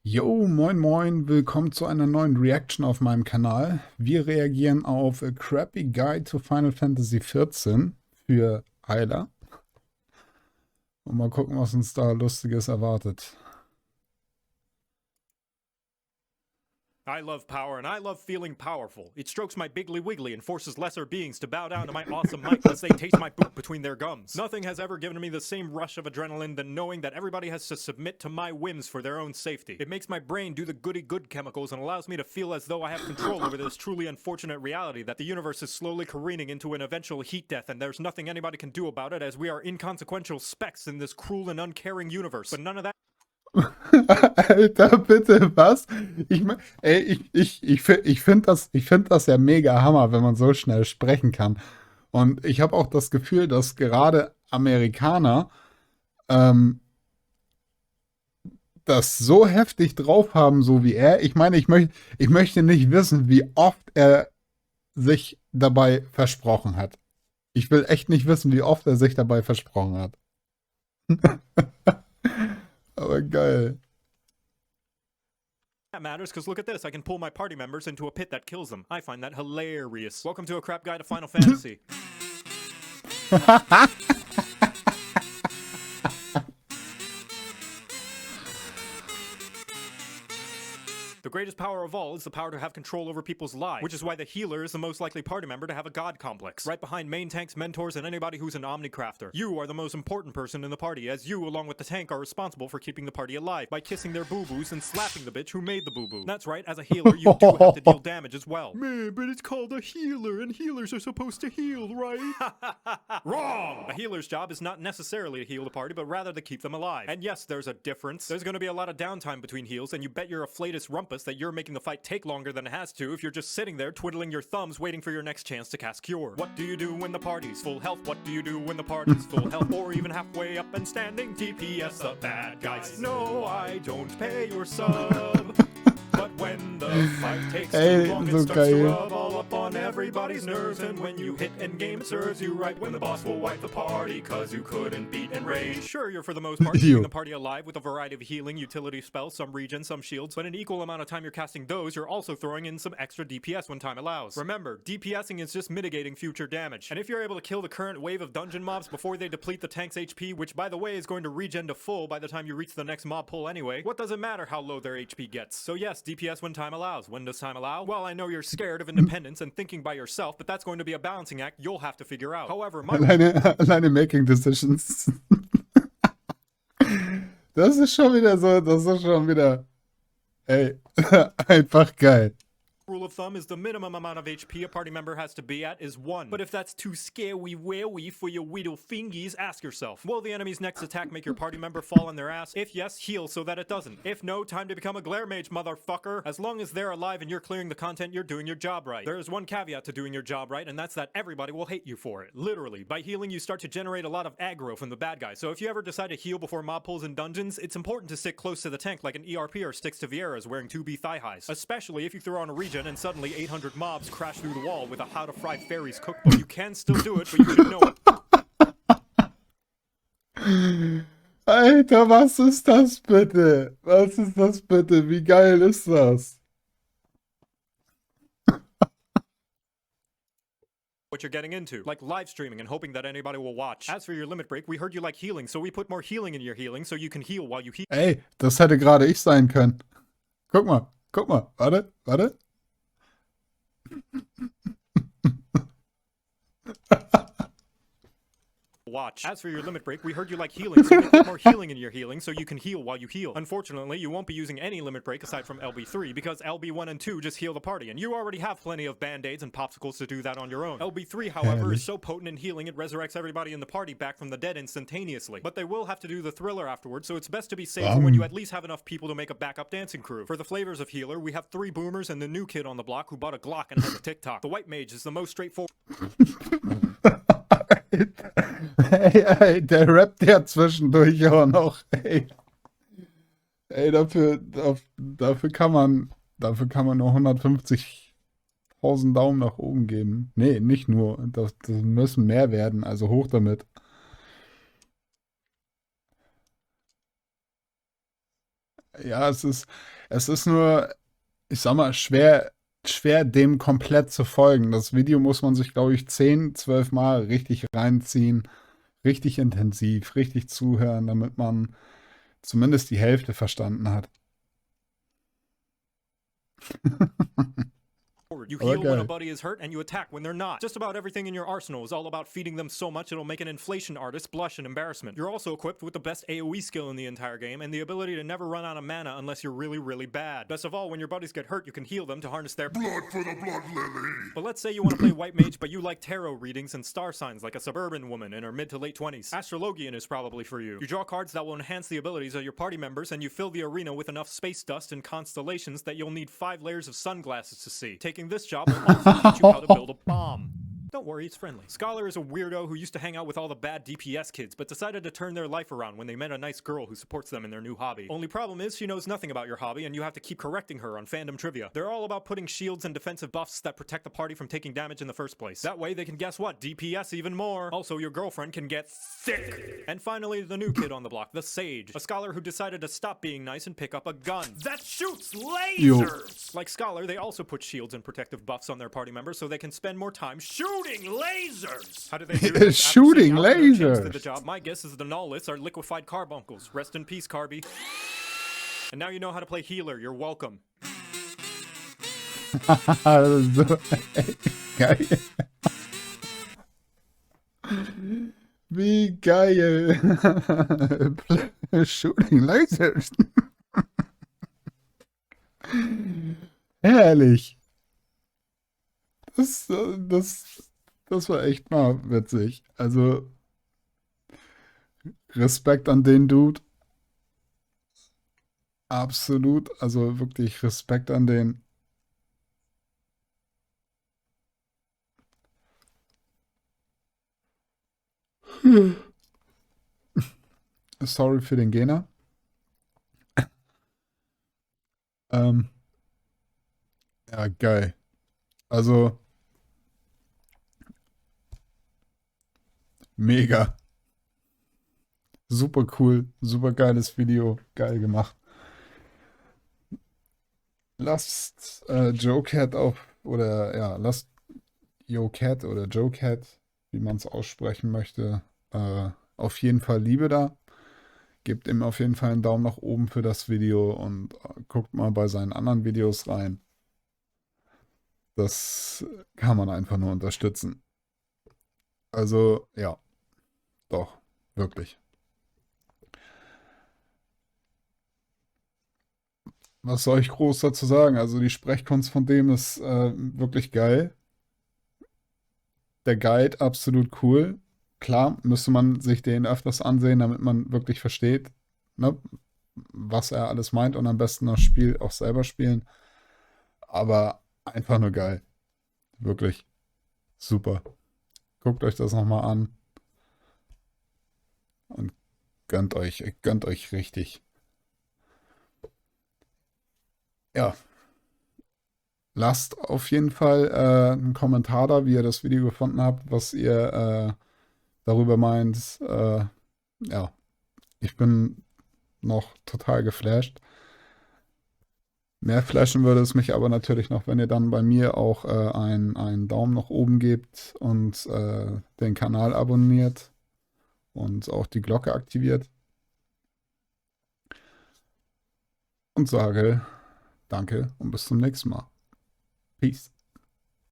Yo, moin moin, willkommen zu einer neuen Reaction auf meinem Kanal. Wir reagieren auf A Crappy Guide to Final Fantasy XIV für Heiler. Und mal gucken, was uns da Lustiges erwartet. I love power, and I love feeling powerful. It strokes my biggly wiggly and forces lesser beings to bow down to my awesome might as they taste my poop between their gums. Nothing has ever given me the same rush of adrenaline than knowing that everybody has to submit to my whims for their own safety. It makes my brain do the goody-good chemicals and allows me to feel as though I have control over this truly unfortunate reality that the universe is slowly careening into an eventual heat death, and there's nothing anybody can do about it as we are inconsequential specks in this cruel and uncaring universe. But none of that. Alter, bitte, was? Ich find das ja mega Hammer, wenn man so schnell sprechen kann. Und ich habe auch das Gefühl, dass gerade Amerikaner das so heftig drauf haben, so wie er. Ich meine, ich möchte nicht wissen, wie oft er sich dabei versprochen hat. Ich will echt nicht wissen, wie oft er sich dabei versprochen hat. Aber geil. That matters, because look at this. I can pull my party members into a pit that kills them. I find that hilarious. Welcome to A Crap Guide to Final Fantasy. The greatest power of all is the power to have control over people's lives, which is why the healer is the most likely party member to have a god complex. Right behind main tanks, mentors, and anybody who's an omnicrafter. You are the most important person in the party, as you, along with the tank, are responsible for keeping the party alive by kissing their boo-boos and slapping the bitch who made the boo-boo. That's right, as a healer, you do have to deal damage as well. Man, but it's called a healer, and healers are supposed to heal, right? Wrong! A healer's job is not necessarily to heal the party, but rather to keep them alive. And yes, there's a difference. There's gonna be a lot of downtime between heals, and you bet your afflatus rumpus that you're making the fight take longer than it has to if you're just sitting there twiddling your thumbs waiting for your next chance to cast Cure. What do you do when the party's full health? What do you do when the party's full health? Or even halfway up and standing? TPS the bad guys. No, I don't pay your sub. But when the fight takes too long, it starts to rub all up on everybody's nerves. And when you hit endgame, it serves you right when the boss will wipe the party cause you couldn't beat Enrage. Sure, you're for the most part keeping the party alive with a variety of healing utility spells, some regen, some shields, but an equal amount of time you're casting those, you're also throwing in some extra DPS when time allows. Remember, DPSing is just mitigating future damage. And if you're able to kill the current wave of dungeon mobs before they deplete the tank's HP, which by the way is going to regen to full by the time you reach the next mob pull anyway, what does it matter how low their HP gets? So yes, DPS when time allows. When does time allow? Well, I know you're scared of independence and thinking by yourself, but that's going to be a balancing act you'll have to figure out. However, Alleine making decisions. Das ist schon wieder so, das ist schon wieder, ey, einfach geil. Rule of thumb is the minimum amount of HP a party member has to be at is 1. But if that's too scary-wary for your little fingies, ask yourself, will the enemy's next attack make your party member fall on their ass? If yes, heal so that it doesn't. If no, time to become a glare mage, motherfucker. As long as they're alive and you're clearing the content, you're doing your job right. There is one caveat to doing your job right, and that's that everybody will hate you for it. Literally, by healing you start to generate a lot of aggro from the bad guys. So if you ever decide to heal before mob pulls in dungeons, it's important to stick close to the tank like an ERPer sticks to Vieira's wearing 2B thigh highs. Especially if you throw on a regen and suddenly 800 mobs crash through the wall with a How to Fry Fairies cookbook. You can still do it, but you should know it. Alter, was ist das bitte? Was ist das bitte? Wie geil ist das? What you're getting into, like live streaming and hoping that anybody will watch. As for your limit break, we heard you like healing, so we put more healing in your healing so you can heal while you heal. Ey, das hätte gerade ich sein können. Guck mal, warte. Watch. As for your limit break, we heard you like healing, so we put more healing in your healing so you can heal while you heal. Unfortunately, you won't be using any limit break aside from LB3 because LB1 and 2 just heal the party, and you already have plenty of band-aids and popsicles to do that on your own. LB3, however, is so potent in healing it resurrects everybody in the party back from the dead instantaneously. But they will have to do the thriller afterwards, so it's best to be safe for when you at least have enough people to make a backup dancing crew. For the flavors of healer, we have 3 boomers and the new kid on the block who bought a Glock and has a TikTok. The white mage is the most straightforward. Ey, der rappt ja zwischendurch auch noch. Ey, dafür kann man nur 150.000 Daumen nach oben geben. Nee, nicht nur. Das müssen mehr werden, also hoch damit. Ja, es ist nur, ich sag mal, schwer dem komplett zu folgen. Das Video muss man sich, glaube ich, 10, 12 Mal richtig reinziehen, richtig intensiv, richtig zuhören, damit man zumindest die Hälfte verstanden hat. You Aber heal when a geil. buddy is hurt, and you attack when they're not. Just about everything in your arsenal is all about feeding them so much it'll make an inflation artist blush in embarrassment. You're also equipped with the best AoE skill in the entire game, and the ability to never run out of mana unless you're really, really bad. Best of all, when your buddies get hurt, you can heal them to harness their blood for the blood lily. But let's say you want to play White Mage, but you like tarot readings and star signs like a suburban woman in her mid to late 20s. Astrologian is probably for you. You draw cards that will enhance the abilities of your party members, and you fill the arena with enough space dust and constellations that you'll need 5 layers of sunglasses to see. Taking this job will also teach you how to build a bomb. Don't worry, it's friendly. Scholar is a weirdo who used to hang out with all the bad DPS kids, but decided to turn their life around when they met a nice girl who supports them in their new hobby. Only problem is she knows nothing about your hobby, and you have to keep correcting her on fandom trivia. They're all about putting shields and defensive buffs that protect the party from taking damage in the first place. That way they can guess what? DPS even more. Also, your girlfriend can get sick. And finally, the new kid on the block, the Sage. A scholar who decided to stop being nice and pick up a gun. That shoots lasers! Like Scholar, they also put shields and protective buffs on their party members so they can spend more time shooting lasers! How do they do this? Shooting After seeing how lasers. did the job, my guess is the Nullists are liquefied carbuncles. Rest in peace, Carby. And now you know how to play healer. You're welcome. So, geil. Wie geil. Shooting lasers. Herrlich. Das, das war echt mal witzig. Also Respekt an den Dude. Absolut. Also wirklich Respekt an den. Sorry für den Gena. Ähm, ja, geil. Also mega. Super cool. Super geiles Video. Geil gemacht. Lasst JoCat auf, oder ja, lasst JoCat oder JoCat, wie man es aussprechen möchte, auf jeden Fall Liebe da. Gebt ihm auf jeden Fall einen Daumen nach oben für das Video und guckt mal bei seinen anderen Videos rein. Das kann man einfach nur unterstützen. Also, ja, doch, wirklich. Was soll ich groß dazu sagen? Also, die Sprechkunst von dem ist wirklich geil. Der Guide absolut cool. Klar, müsste man sich den öfters ansehen, damit man wirklich versteht, ne, was er alles meint und am besten das Spiel auch selber spielen. Aber einfach nur geil. Wirklich super. Guckt euch das nochmal an und gönnt euch richtig. Ja, lasst auf jeden Fall einen Kommentar da, wie ihr das Video gefunden habt, was ihr darüber meint. Ja, ich bin noch total geflasht. Mehr flashen würde es mich aber natürlich noch, wenn ihr dann bei mir auch einen Daumen nach oben gebt und den Kanal abonniert und auch die Glocke aktiviert. Und sage danke und bis zum nächsten Mal. Peace.